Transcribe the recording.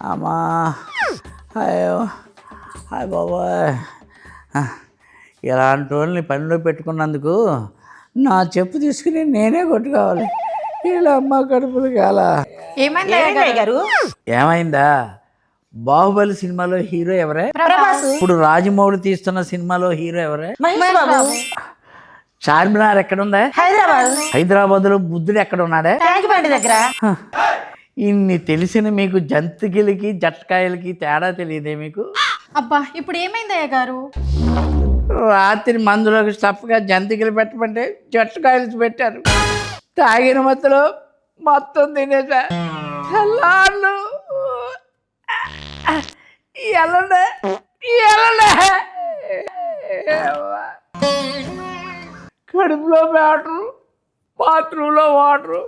అమ్మా అయ్యో హాయ్ బాబాయ్. ఇలాంటి వాళ్ళని పనిలో పెట్టుకున్నందుకు నా చెప్పు తీసుకుని నేనే కొట్టుకోవాలి. ఇలా అమ్మ కడుపులు కాల. ఏమైందా? బాహుబలి సినిమాలో హీరో ఎవరే? ఇప్పుడు రాజమౌళి తీస్తున్న సినిమాలో హీరో ఎవరే? చార్మినార్ ఎక్కడుందా? హైదరాబాద్లో బుద్ధుడు ఎక్కడ ఉన్నాడే? ఇన్ని తెలిసిన మీకు జంతికలకి జట్కాయలకి తేడా తెలియదే మీకు? అబ్బా ఇప్పుడు ఏమైందయ్య గారు? రాత్రి మందులోకి స్టఫ్గా జంతికలు పెట్టమంటే జట్కాయలు పెట్టారు. తాగిన మత్తులో మొత్తం తినేసా. తెల్లార్లు కడుపులో బ్యాటరు, బాత్రూంలో వాటరు.